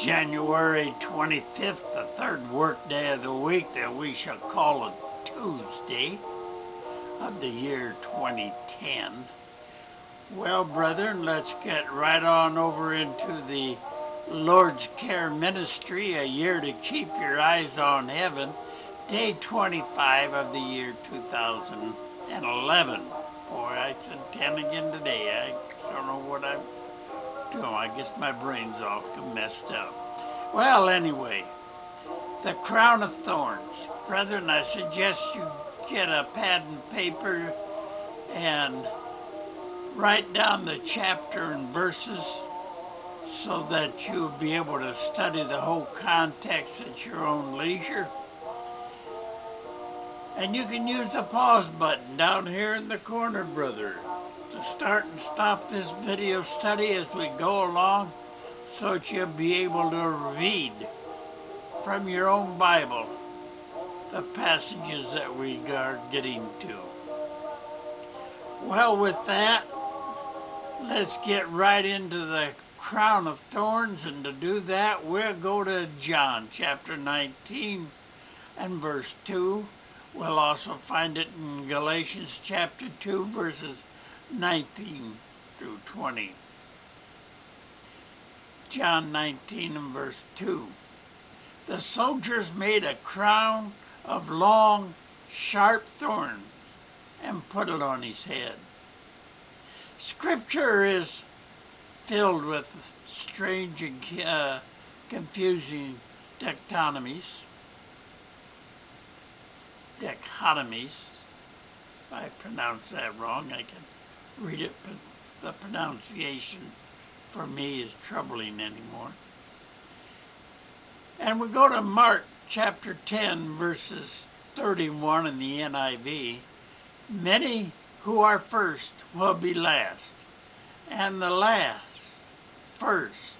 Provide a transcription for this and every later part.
January 25th, the third work day of the week that we shall call a Tuesday of the year 2010. Well, brethren, let's get right on over into the Lord's Care Ministry, a year to keep your eyes on heaven, day 25 of the year 2011. Boy, I said 10 again today. I don't know what I'm doing. I guess my brain's all messed up. Well, anyway, the Crown of Thorns. Brethren, I suggest you get a pad and paper and write down the chapter and verses so that you'll be able to study the whole context at your own leisure. And you can use the pause button down here in the corner, brother, to start and stop this video study as we go along so that you'll be able to read from your own Bible the passages that we are getting to. Well, with that, let's get right into the Crown of Thorns, and to do that, we'll go to John chapter 19 and verse 2. We'll also find it in Galatians chapter 2, verses 19 through 20. John 19 and verse 2. The soldiers made a crown of long, sharp thorns and put it on his head. Scripture is filled with strange and confusing dichotomies. If I pronounce that wrong, I can read it, but the pronunciation for me is troubling anymore. And we go to Mark chapter 10, verses 31 in the NIV. Many who are first will be last, and the last first.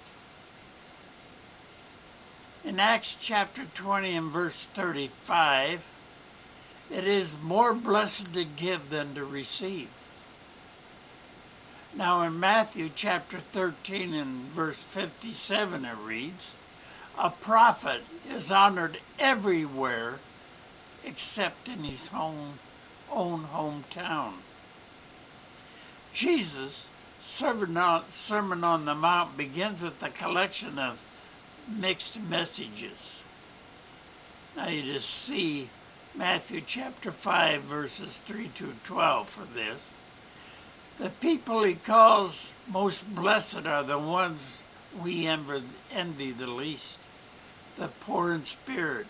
In Acts chapter 20 and verse 35, it is more blessed to give than to receive. Now in Matthew chapter 13 and verse 57 it reads, a prophet is honored everywhere except in his own hometown. Jesus' Sermon on the Mount begins with a collection of mixed messages. Now you just see Matthew chapter 5 verses 3 to 12 for this. The people he calls most blessed are the ones we envy the least. The poor in spirit,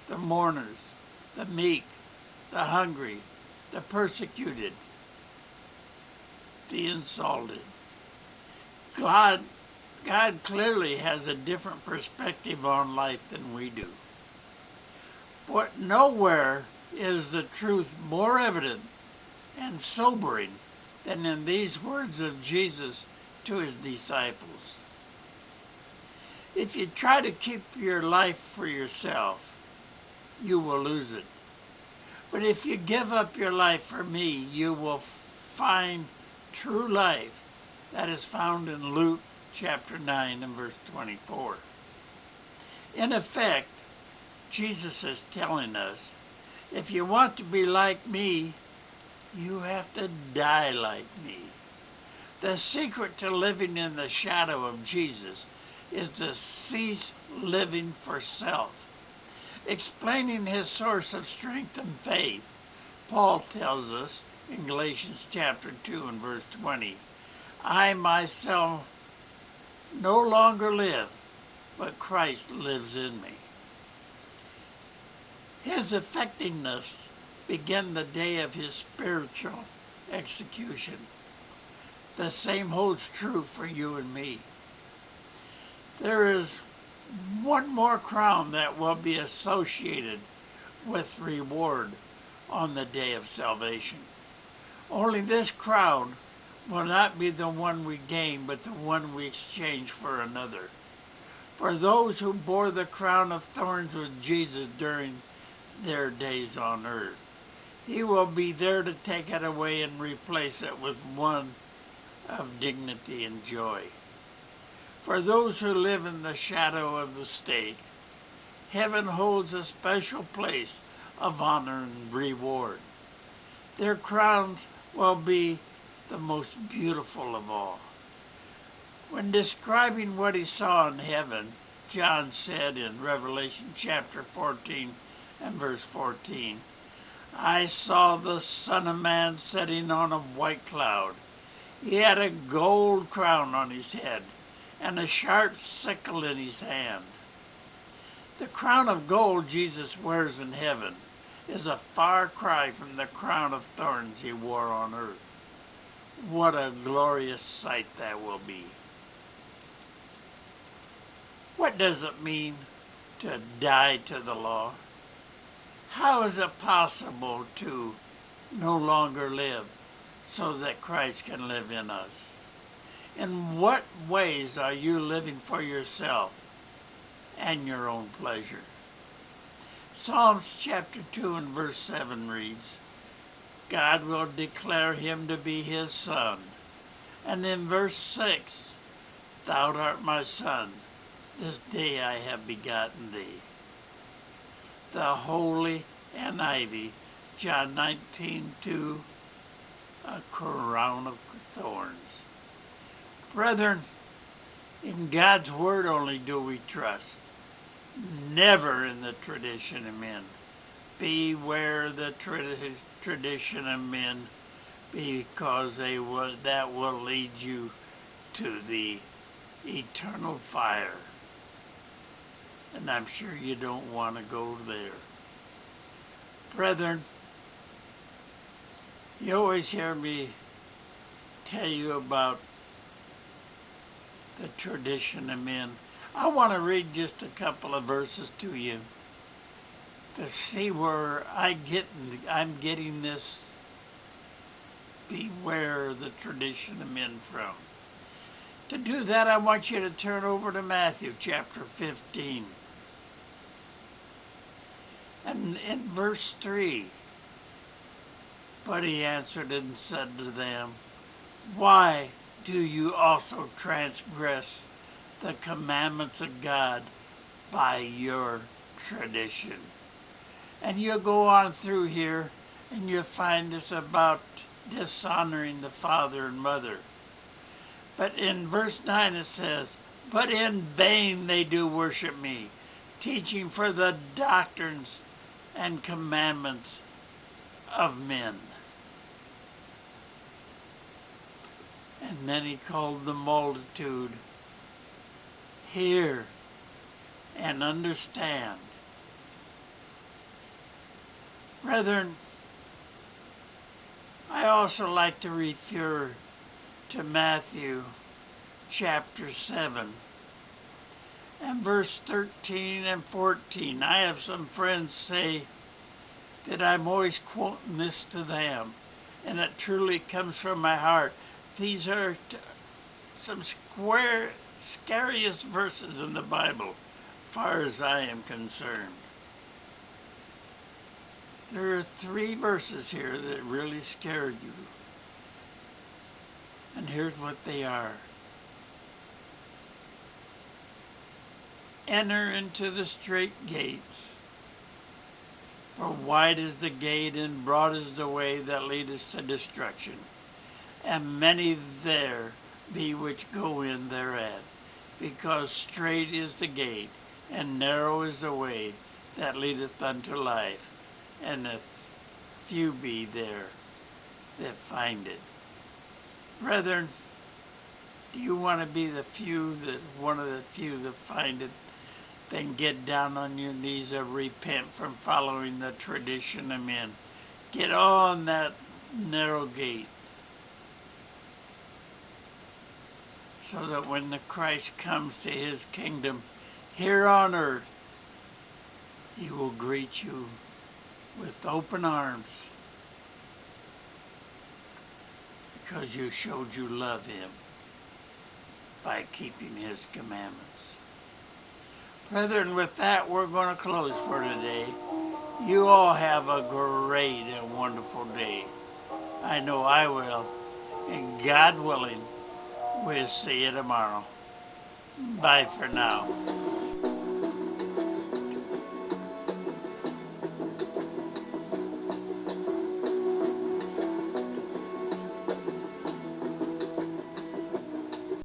the mourners, the meek, the hungry, the persecuted, the insulted. God clearly has a different perspective on life than we do. But nowhere is the truth more evident and sobering than in these words of Jesus to his disciples. If you try to keep your life for yourself, you will lose it. But if you give up your life for me, you will find true life. That is found in Luke chapter 9 and verse 24. In effect, Jesus is telling us, if you want to be like me, you have to die like me. The secret to living in the shadow of Jesus is to cease living for self. Explaining his source of strength and faith, Paul tells us in Galatians chapter 2 and verse 20, I myself no longer live, but Christ lives in me. His effectiveness began the day of his spiritual execution. The same holds true for you and me. There is one more crown that will be associated with reward on the day of salvation. Only this crown will not be the one we gain, but the one we exchange for another. For those who bore the crown of thorns with Jesus during their days on earth, he will be there to take it away and replace it with one of dignity and joy. For those who live in the shadow of the stake, heaven holds a special place of honor and reward. Their crowns will be the most beautiful of all. When describing what he saw in heaven, John said in Revelation chapter 14 and verse 14, I saw the Son of Man sitting on a white cloud. He had a gold crown on his head and a sharp sickle in his hand. The crown of gold Jesus wears in heaven is a far cry from the crown of thorns he wore on earth. What a glorious sight that will be. What does it mean to die to the law? How is it possible to no longer live so that Christ can live in us? In what ways are you living for yourself and your own pleasure? Psalms chapter 2 and verse 7 reads, God will declare him to be his son. And in verse 6, Thou art my son, this day I have begotten thee. The holy NIV, John 19:2, a crown of thorns. Brethren, in God's word only do we trust, never in the tradition of men. Beware the tradition of men, because that will lead you to the eternal fire. And I'm sure you don't want to go there. Brethren, you always hear me tell you about the tradition of men. I want to read just a couple of verses to you to see where I'm getting this beware the tradition of men from. To do that, I want you to turn over to Matthew chapter 15. And in verse 3, but he answered and said to them, Why do you also transgress the commandments of God by your tradition? And you go on through here and you find it's about dishonoring the father and mother. But in verse 9 it says, But in vain they do worship me, teaching for the doctrines and commandments of men. And then he called the multitude, Hear and understand. Brethren, I also like to refer to Matthew chapter 7 and verse 13 and 14. I have some friends say that I'm always quoting this to them, and it truly comes from my heart. These are some scariest verses in the Bible, as far as I am concerned. There are 3 verses here that really scared you. And here's what they are. Enter into the straight gates, for wide is the gate and broad is the way that leadeth to destruction, and many there be which go in thereat, because strait is the gate, and narrow is the way that leadeth unto life, and a few be there that find it. Brethren, do you want to be one of the few that find it? Then get down on your knees and repent from following the tradition of men. Get on that narrow gate, so that when the Christ comes to his kingdom here on earth, he will greet you with open arms, because you showed you love him by keeping his commandments. Brethren, with that, we're going to close for today. You all have a great and wonderful day. I know I will. And God willing, we'll see you tomorrow. Bye for now.